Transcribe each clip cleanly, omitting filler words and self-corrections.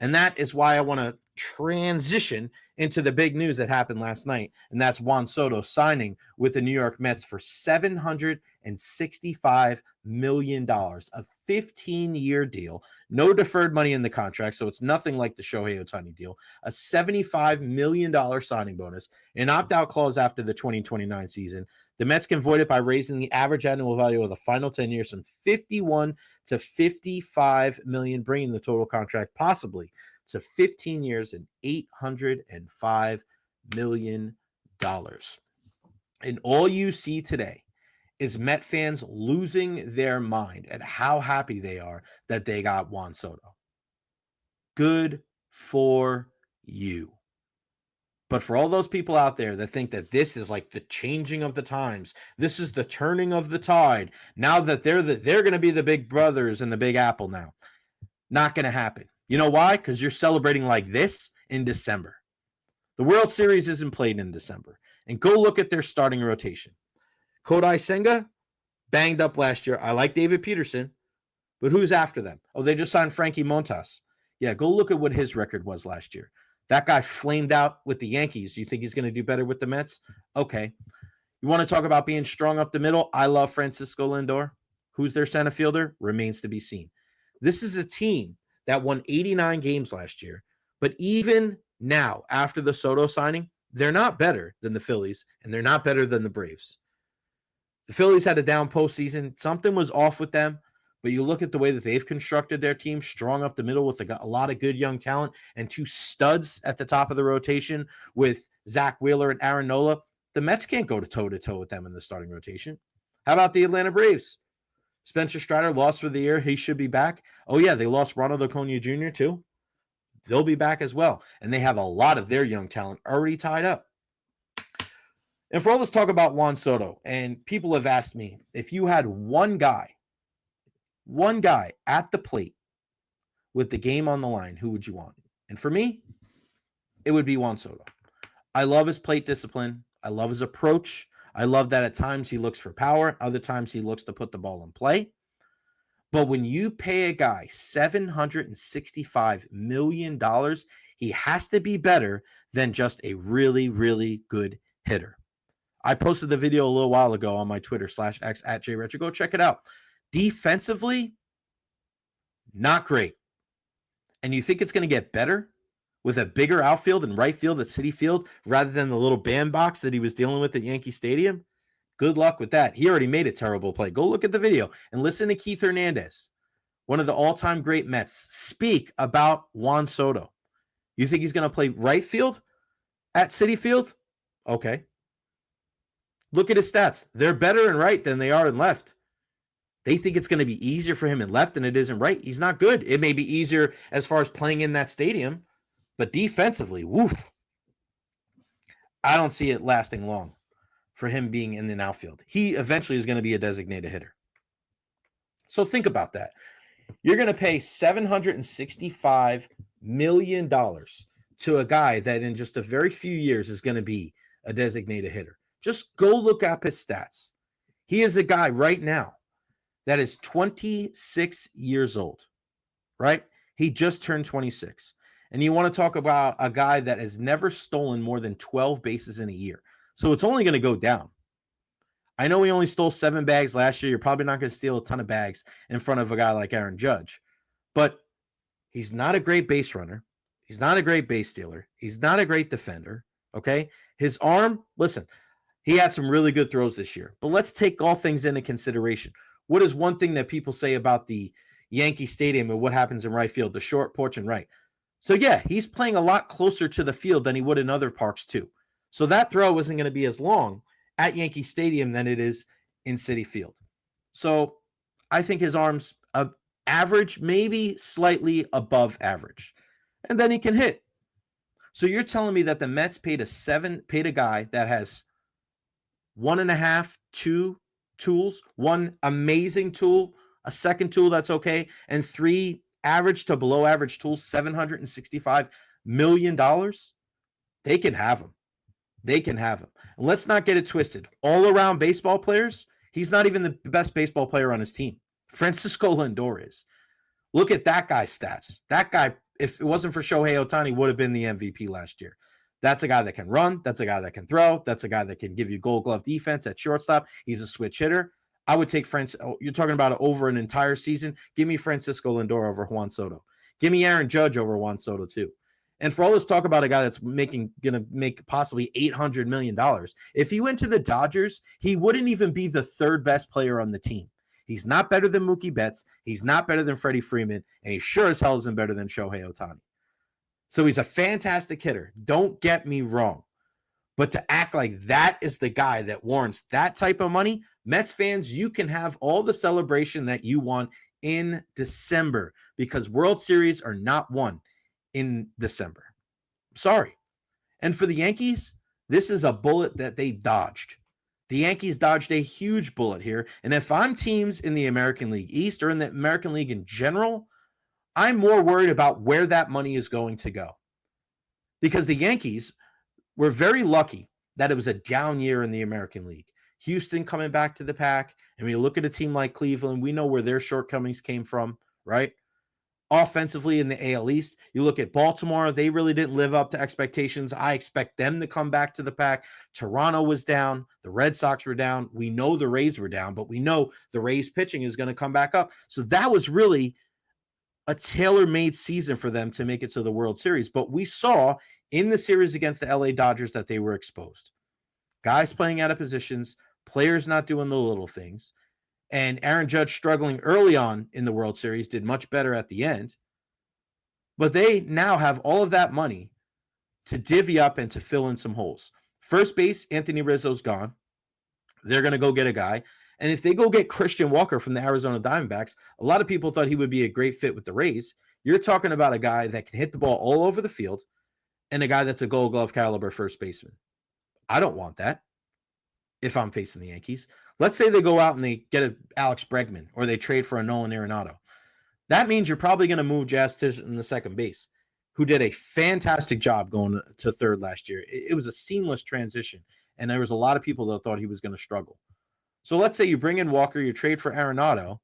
And that is why I want to transition into the big news that happened last night, and that's Juan Soto signing with the New York Mets for $765 million, a 15-year deal, no deferred money in the contract, so it's nothing like the Shohei Ohtani deal, a $75 million signing bonus, an opt-out clause after the 2029 season. The Mets can void it by raising the average annual value of the final 10 years from 51 to 55 million, bringing the total contract possibly to 15 years and $805 million. And all you see today is Met fans losing their mind at how happy they are that they got Juan Soto. Good for you. But for all those people out there that think that this is like the changing of the times, this is the turning of the tide, now that they're going to be the big brothers and the big apple now, not going to happen. You know why? Because you're celebrating like this in December. The World Series isn't played in December. And go look at their starting rotation. Kodai Senga, banged up last year. I like David Peterson, but who's after them? Oh, they just signed Frankie Montas. Yeah, go look at what his record was last year. That guy flamed out with the Yankees. You think he's going to do better with the Mets? Okay. You want to talk about being strong up the middle? I love Francisco Lindor. Who's their center fielder? Remains to be seen. This is a team that won 89 games last year, but even now, after the Soto signing, they're not better than the Phillies, and they're not better than the Braves. The Phillies had a down postseason. Something was off with them. But you look at the way that they've constructed their team, strong up the middle with a lot of good young talent and two studs at the top of the rotation with Zach Wheeler and Aaron Nola. The Mets can't go toe-to-toe with them in the starting rotation. How about the Atlanta Braves? Spencer Strider lost for the year. He should be back. Oh, yeah, they lost Ronald Acuna Jr. too. They'll be back as well. And they have a lot of their young talent already tied up. And for all this talk about Juan Soto, and people have asked me, if you had one guy at the plate with the game on the line, who would you want? And for me, it would be Juan Soto. I love his plate discipline. I love his approach. I love that at times he looks for power. Other times he looks to put the ball in play. But when you pay a guy $765 million, he has to be better than just a really, really good hitter. I posted the video a little while ago on my Twitter /X @JRecher. Go check it out. Defensively, not great. And you think it's going to get better with a bigger outfield and right field at Citi Field rather than the little bandbox that he was dealing with at Yankee Stadium? Good luck with that. He already made a terrible play. Go look at the video and listen to Keith Hernandez, one of the all-time great Mets, speak about Juan Soto. You think he's going to play right field at Citi Field? Okay. Look at his stats. They're better in right than they are in left. They think it's going to be easier for him in left than it is in right. He's not good. It may be easier as far as playing in that stadium, but defensively, woof. I don't see it lasting long for him being in the outfield. He eventually is going to be a designated hitter. So think about that. You're going to pay $765 million to a guy that in just a very few years is going to be a designated hitter. Just go look up his stats. He is a guy right now that is 26 years old, right? He just turned 26. And you want to talk about a guy that has never stolen more than 12 bases in a year. So it's only going to go down. I know he only stole 7 bags last year. You're probably not going to steal a ton of bags in front of a guy like Aaron Judge. But he's not a great base runner. He's not a great base stealer. He's not a great defender, okay? His arm, listen, he had some really good throws this year. But let's take all things into consideration. What is one thing that people say about the Yankee Stadium and what happens in right field, the short porch and right? So, yeah, he's playing a lot closer to the field than he would in other parks, too. So that throw isn't going to be as long at Yankee Stadium than it is in Citi Field. So I think his arm's average, maybe slightly above average. And then he can hit. So you're telling me that the Mets paid a guy that has 1.5, 2 tools, one amazing tool, a second tool that's okay, and 3 average to below average tools, $765 million? They can have him. They can have him. And let's not get it twisted. All around baseball players, he's not even the best baseball player on his team. Francisco Lindor is. Look at that guy's stats. That guy if it wasn't for Shohei Ohtani, would have been the MVP last year. That's a guy that can run. That's a guy that can throw. That's a guy that can give you Gold Glove defense at shortstop. He's a switch hitter. I would take you're talking about it over an entire season. Give me Francisco Lindor over Juan Soto. Give me Aaron Judge over Juan Soto too. And for all this talk about a guy that's going to make possibly $800 million, if he went to the Dodgers, he wouldn't even be the third best player on the team. He's not better than Mookie Betts. He's not better than Freddie Freeman. And he sure as hell isn't better than Shohei Ohtani. So he's a fantastic hitter. Don't get me wrong. But to act like that is the guy that warrants that type of money, Mets fans, you can have all the celebration that you want in December because World Series are not won in December. Sorry. And for the Yankees, this is a bullet that they dodged. The Yankees dodged a huge bullet here. And if I'm teams in the American League East or in the American League in general, I'm more worried about where that money is going to go. Because the Yankees were very lucky that it was a down year in the American League. Houston coming back to the pack. And when you look at a team like Cleveland, we know where their shortcomings came from, right? Offensively in the AL East, you look at Baltimore, they really didn't live up to expectations. I expect them to come back to the pack. Toronto was down. The Red Sox were down. We know the Rays were down, but we know the Rays pitching is going to come back up. So that was really a tailor-made season for them to make it to the World Series. But we saw in the series against the LA Dodgers that they were exposed. Guys playing out of positions, players not doing the little things. And Aaron Judge struggling early on in the World Series, did much better at the end. But they now have all of that money to divvy up and to fill in some holes. First base, Anthony Rizzo's gone. They're going to go get a guy. And if they go get Christian Walker from the Arizona Diamondbacks, a lot of people thought he would be a great fit with the Rays. You're talking about a guy that can hit the ball all over the field and a guy that's a Gold Glove caliber first baseman. I don't want that if I'm facing the Yankees. Let's say they go out and they get a Alex Bregman or they trade for a Nolan Arenado. That means you're probably going to move Jazz Chisholm in the second base, who did a fantastic job going to third last year. It was a seamless transition, and there was a lot of people that thought he was going to struggle. So let's say you bring in Walker, you trade for Arenado,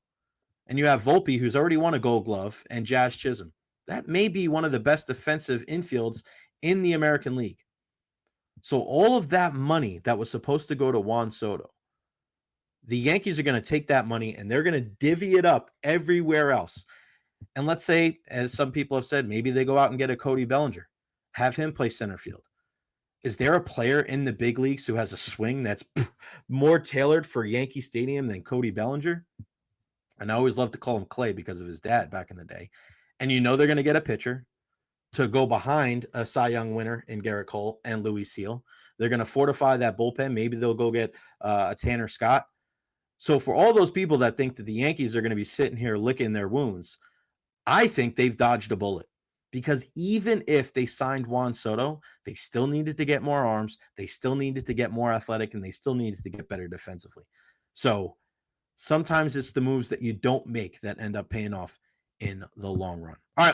and you have Volpe, who's already won a Gold Glove, and Jazz Chisholm. That may be one of the best defensive infields in the American League. So all of that money that was supposed to go to Juan Soto, the Yankees are going to take that money and they're going to divvy it up everywhere else. And let's say, as some people have said, maybe they go out and get a Cody Bellinger, have him play center field. Is there a player in the big leagues who has a swing that's more tailored for Yankee Stadium than Cody Bellinger? And I always love to call him Clay because of his dad back in the day. And you know they're going to get a pitcher to go behind a Cy Young winner in Garrett Cole and Louis Seal. They're going to fortify that bullpen. Maybe they'll go get a Tanner Scott. So for all those people that think that the Yankees are going to be sitting here licking their wounds, I think they've dodged a bullet. Because even if they signed Juan Soto, they still needed to get more arms, they still needed to get more athletic, and they still needed to get better defensively. So sometimes it's the moves that you don't make that end up paying off in the long run. All right.